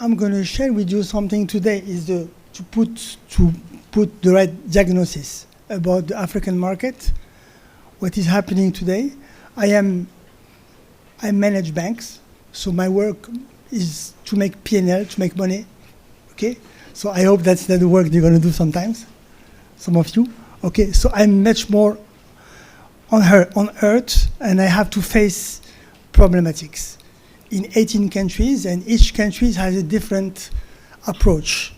I'm going to share with you something today is to put the right diagnosis about the African market, what is happening today. I manage banks, so my work is to make P&L, to make money, okay? So I hope that's the work you're going to do sometimes, some of you. Okay, so I'm much more on earth, and I have to face problematics in 18 countries, and each country has a different approach.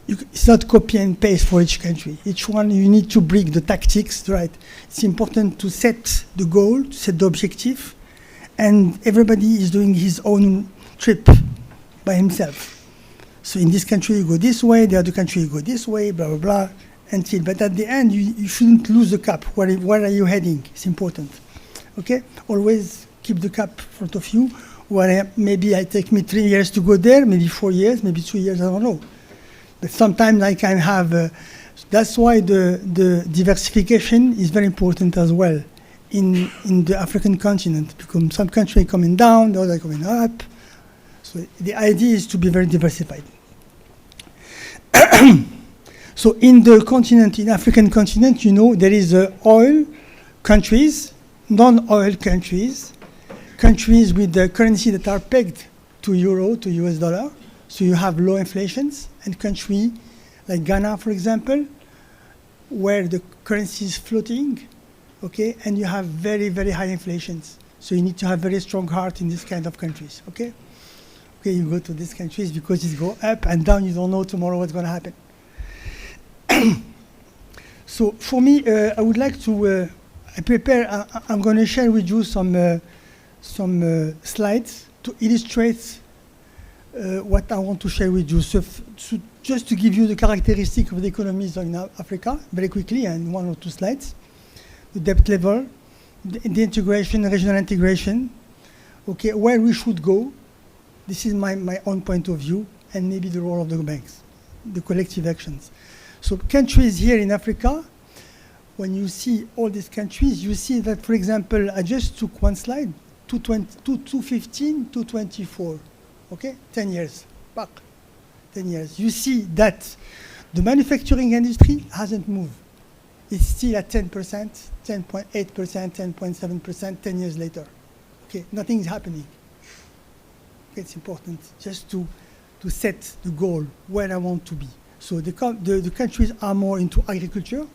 It's not copy and paste for each country. Each one, you need to bring the tactics, right? It's important to set the goal, to set the objective, and everybody is doing his own trip by himself. So in this country, you go this way, the other country, you go this way, blah, blah, blah, until. But at the end, you shouldn't lose the cap. Where are you heading? It's important, okay? Always keep the cap in front of you. Maybe it take me 3 years to go there, maybe 4 years, maybe 2 years, I don't know. But sometimes I can have, that's why the diversification is very important as well in the African continent, because some countries are coming down, the others are coming up. So the idea is to be very diversified. So in the continent, in African continent, you know, there is oil countries, non-oil countries, countries with the currency that are pegged to euro, to US dollar. So you have low inflations, and country like Ghana, for example, where the currency is floating, okay, and you have very, very high inflations. So you need to have very strong heart in this kind of countries, okay? Okay, you go to these countries because it go up and down, you don't know tomorrow what's gonna happen. So for me, I would like to, I'm gonna share with you some slides to illustrate what I want to share with you. So just to give you the characteristic of the economies in Africa, very quickly, and 1 or 2 slides. The debt level, the integration, regional integration, okay, where we should go. This is my own point of view, and maybe the role of the banks, the collective actions. So countries here in Africa, when you see all these countries, you see that, for example, I just took one slide, 2015 to 24, okay, 10 years back, 10 years. You see that the manufacturing industry hasn't moved. It's still at 10%, 10.8%, 10.7%, 10 years later. Okay, nothing is happening. Okay, it's important just to set the goal where I want to be. So the countries are more into agriculture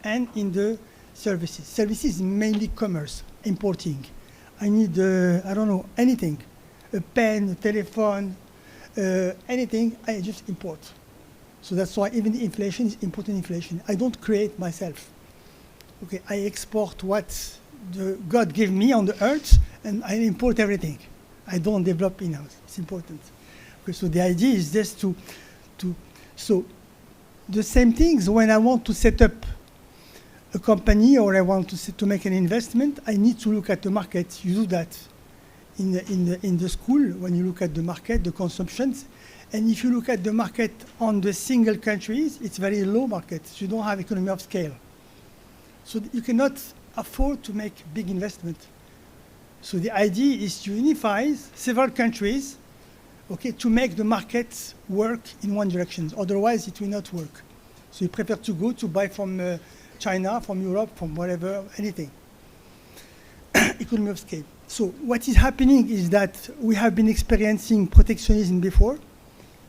and in the services. Services mainly commerce, importing. I need, I don't know, anything. A pen, a telephone, anything, I just import. So that's why even the inflation is important inflation. I don't create myself. Okay, I export what God gave me on the earth, and I import everything. I don't develop in-house. It's important. Okay, so the idea is just so the same things when I want to set up a company or I want to make an investment, I need to look at the market. You do that in the school when you look at the market, the consumptions. And if you look at the market on the single countries, it's very low market. You don't have economy of scale. So you cannot afford to make big investment. So the idea is to unify several countries, okay, to make the market work in one direction. Otherwise, it will not work. So you prefer to go to buy from China, from Europe, from whatever, anything. Economy of scale. So what is happening is that we have been experiencing protectionism before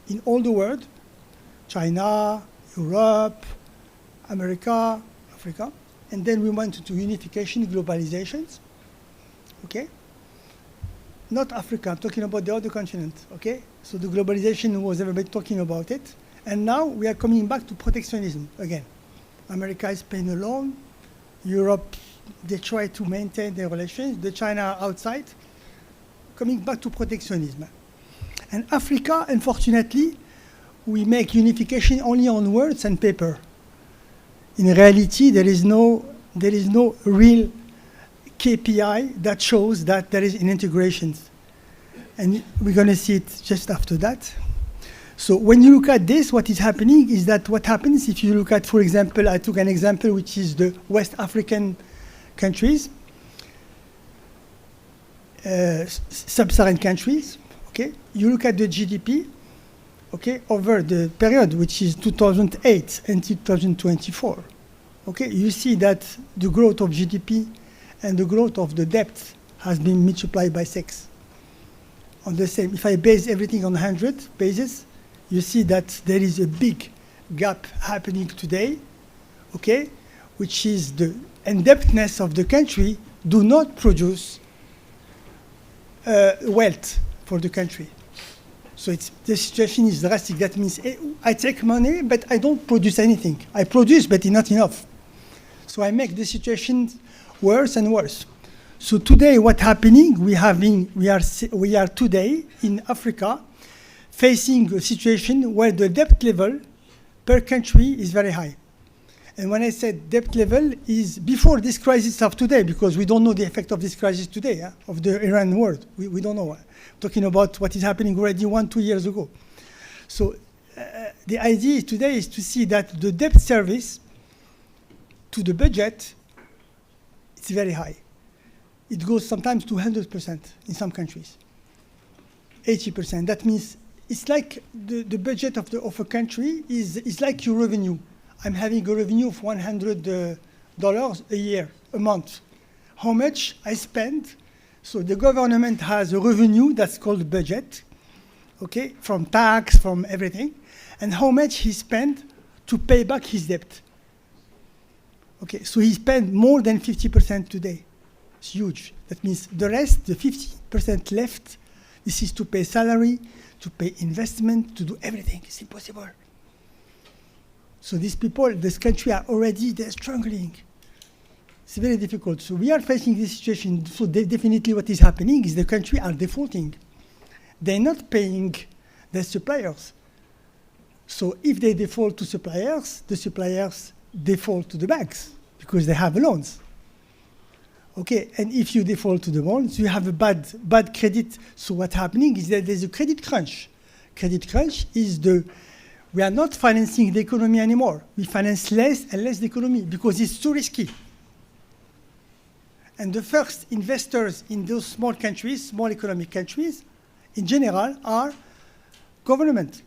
in all the world, China, Europe, America, Africa, and then we went to unification, globalizations, okay? Not Africa, I'm talking about the other continent, okay? So the globalization was everybody talking about it, and now we are coming back to protectionism again. America is paying alone, Europe, they try to maintain their relations, the China outside, coming back to protectionism. And Africa, unfortunately, we make unification only on words and paper. In reality, there is no real KPI that shows that there is an integration. And we're going to see it just after that. So when you look at this, what is happening is that what happens if you look at, for example, I took an example, which is the West African countries, sub-Saharan countries, okay? You look at the GDP, okay, over the period, which is 2008 until 2024, okay, you see that the growth of GDP and the growth of the debt has been multiplied by 6. On the same, if I base everything on 100 basis, you see that there is a big gap happening today, okay, which is the indebtedness of the country do not produce wealth for the country. So the situation is drastic. That means I take money, but I don't produce anything. I produce, but not enough. So I make the situation worse and worse. So today, what's happening? We are today in Africa facing a situation where the debt level per country is very high. And when I said debt level is before this crisis of today, because we don't know the effect of this crisis today, of the Iran war. We don't know. Talking about what is happening already 1-2 years ago. So the idea today is to see that the debt service to the budget is very high. It goes sometimes to 100% in some countries, 80%. That means it's like the budget of a country is like your revenue. I'm having a revenue of $100 a year, a month. How much I spend? So the government has a revenue that's called budget, okay, from tax, from everything, and how much he spent to pay back his debt. Okay, so he spent more than 50% today. It's huge. That means the rest, the 50% left, this is to pay salary, to pay investment, to do everything. It's impossible. So these people, this country are already, they're struggling. It's very difficult. So we are facing this situation. So definitely what is happening is the country are defaulting. They're not paying their suppliers. So if they default to suppliers, the suppliers default to the banks because they have loans. Okay, and if you default to the bonds, you have a bad credit. So what's happening is that there's a credit crunch. Credit crunch is we are not financing the economy anymore. We finance less and less the economy because it's too risky. And the first investors in those small countries, small economic countries, in general, are government.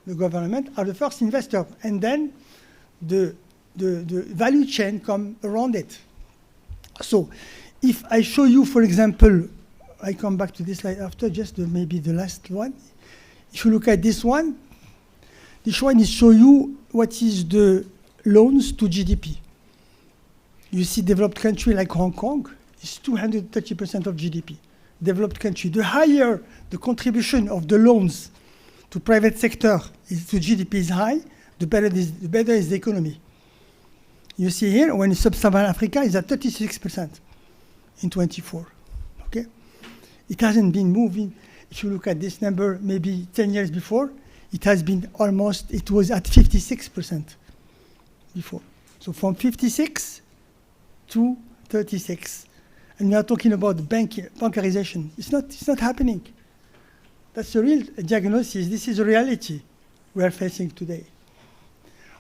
The government are the first investor, and then the value chain come around it. So if I show you, for example, I come back to this slide after, just maybe the last one. If you look at this one is show you what is the loans to GDP. You see developed country like Hong Kong is 230% of GDP. Developed country, the higher the contribution of the loans to private sector to GDP is high, the better is the economy. You see here, when sub-Saharan Africa is at 36% in 24, okay? It hasn't been moving. If you look at this number, maybe 10 years before, it has been it was at 56% before. So from 56 to 36. And we are talking about bankarization. It's not happening. That's a real diagnosis. This is a reality we are facing today.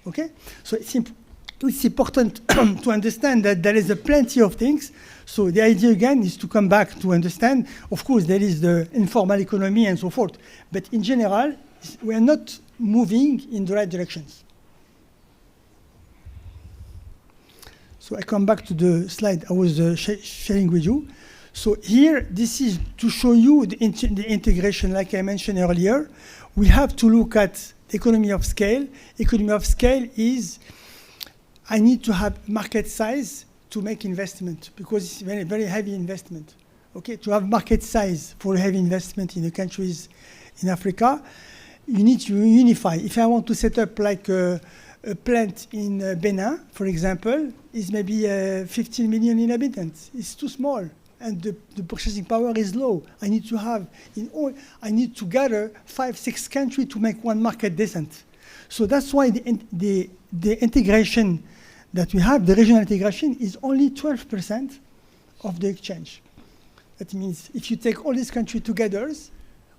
Okay? So it's important to understand that there is plenty of things. So the idea again is to come back to understand, of course, there is the informal economy and so forth. But in general, we are not moving in the right directions. So I come back to the slide I was sharing with you. So here, this is to show you the integration, like I mentioned earlier. We have to look at economy of scale. Economy of scale is, I need to have market size to make investment because it's very, very heavy investment. Okay, to have market size for heavy investment in the countries in Africa, you need to unify. If I want to set up like a plant in Benin, for example, is maybe 15 million inhabitants. It's too small, and the purchasing power is low. I need to gather 5-6 countries to make one market decent. So that's why the integration that we have, the regional integration, is only 12% of the exchange. That means if you take all these countries together,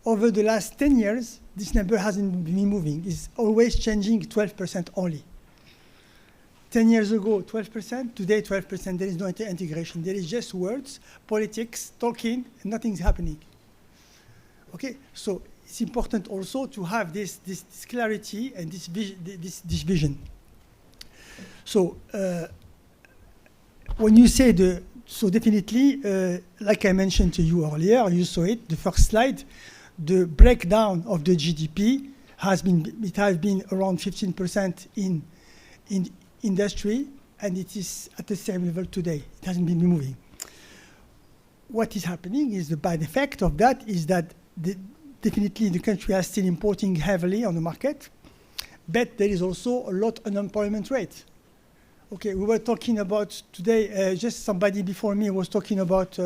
over the last 10 years, this number hasn't been moving. It's always changing 12% only. 10 years ago, 12%. Today, 12%. There is no integration. There is just words, politics, talking, and nothing's happening. Okay? So it's important also to have this clarity and this vision. So when you say so definitely, like I mentioned to you earlier, you saw it, the first slide, the breakdown of the GDP has been around 15% in industry, and it is at the same level today. It hasn't been moving. What is happening is the bad effect of that is that definitely the country is still importing heavily on the market, but there is also a lot unemployment rate. Okay, we were talking about today, just somebody before me was talking about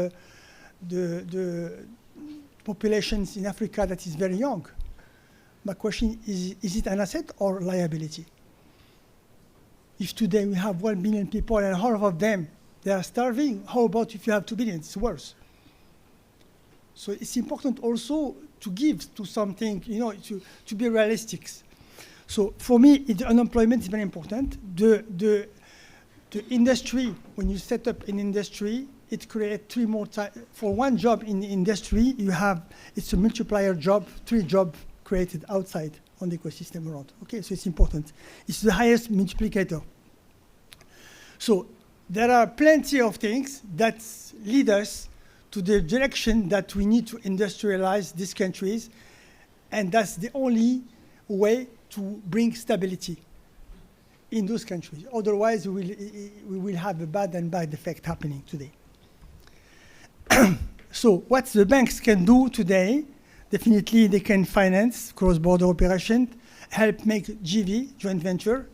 the populations in Africa that is very young. My question is it an asset or liability? If today we have 1 billion people and half of them, they are starving, how about if you have 2 billion? It's worse. So it's important also to give to something, to be realistic. So for me, the unemployment is very important. The industry, when you set up an industry, it creates 3 more times. For one job in the industry, it's a multiplier job, 3 jobs created outside on the ecosystem around. Okay, so it's important. It's the highest multiplicator. So there are plenty of things that lead us to the direction that we need to industrialize these countries, and that's the only way to bring stability in those countries. Otherwise, we will have a bad effect happening today. So what the banks can do today, definitely they can finance cross-border operation, help make JV, joint venture,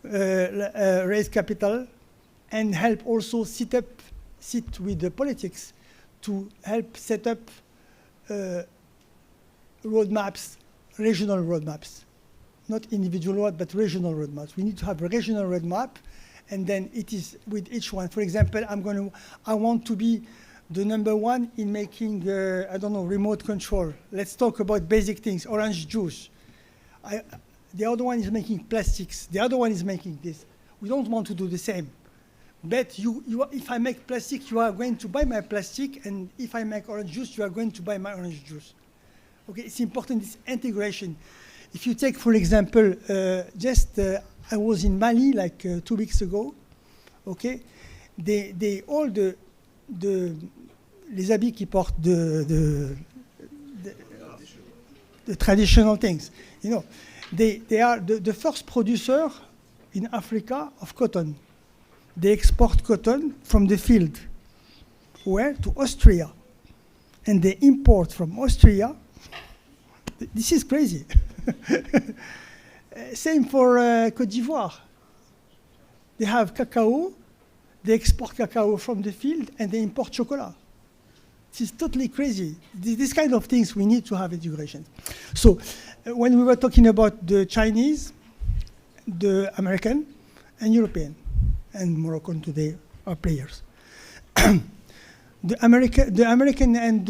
raise capital, and help also sit with the politics to help set up roadmaps, regional roadmaps. Not individual road, but regional roadmaps. We need to have a regional roadmap, and then it is with each one. For example, I want to be the #1 in making, remote control. Let's talk about basic things, orange juice. The other one is making plastics. The other one is making this. We don't want to do the same. But if I make plastic, you are going to buy my plastic, and if I make orange juice, you are going to buy my orange juice. Okay, it's important, this integration. If you take, for example, I was in Mali like 2 weeks ago. Okay, all les habits qui portent the traditional things, they are the first producer in Africa of cotton. They export cotton from the field, where? To Austria. And they import from Austria. This is crazy. Same for Côte d'Ivoire. They have cacao, they export cacao from the field, and they import chocolate. This is totally crazy. These kind of things, we need to have integration. So when we were talking about the Chinese, the American, and European, and Moroccan today are players. The American and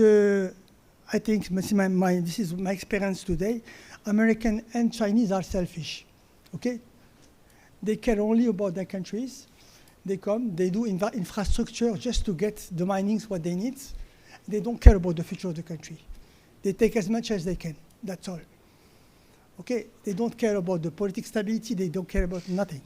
I think this is my experience today, American and Chinese are selfish, okay? They care only about their countries. They come, they do infrastructure just to get the minings what they need. They don't care about the future of the country. They take as much as they can, that's all. Okay, they don't care about the political stability, they don't care about nothing.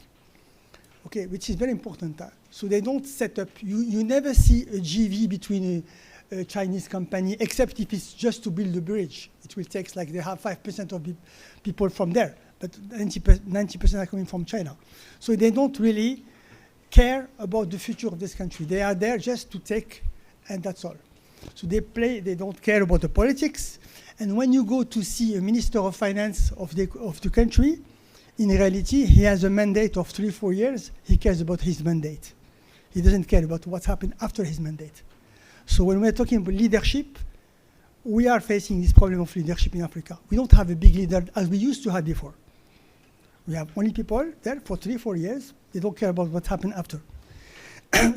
Okay, which is very important. So they don't set up, you never see a JV between a Chinese company, except if it's just to build a bridge. It will take, like they have 5% of people from there, but 90% are coming from China. So they don't really care about the future of this country. They are there just to take, and that's all. So they don't care about the politics. And when you go to see a minister of finance of the country, in reality, he has a mandate of 3-4 years. He cares about his mandate. He doesn't care about what's happened after his mandate. So when we're talking about leadership, we are facing this problem of leadership in Africa. We don't have a big leader as we used to have before. We have only people there for 3-4 years. They don't care about what happened after.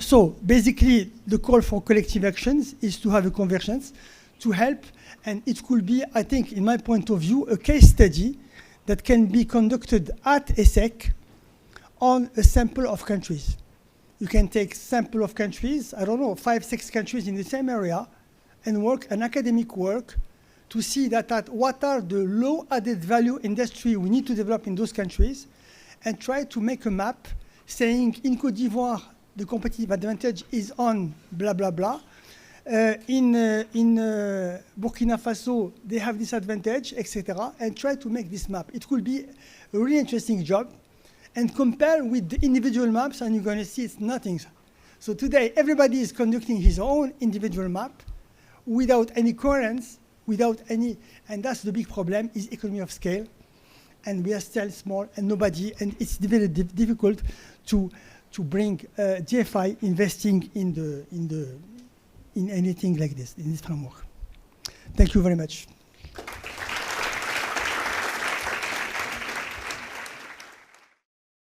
So basically, the call for collective actions is to have a convergence, to help, and it could be, I think, in my point of view, a case study that can be conducted at ESSEC on a sample of countries. You can take sample of countries, 5-6 countries in the same area, and work an academic work to see what are the low added value industry we need to develop in those countries, and try to make a map saying in Côte d'Ivoire, the competitive advantage is on blah, blah, blah. In Burkina Faso, they have this advantage, etc., and try to make this map. It will be a really interesting job. And compare with the individual maps, and you're going to see it's nothing. So today, everybody is conducting his own individual map without any coherence, and that's the big problem, is economy of scale. And we are still small, and it's very difficult to bring DFI investing in anything like this, in this framework. Thank you very much.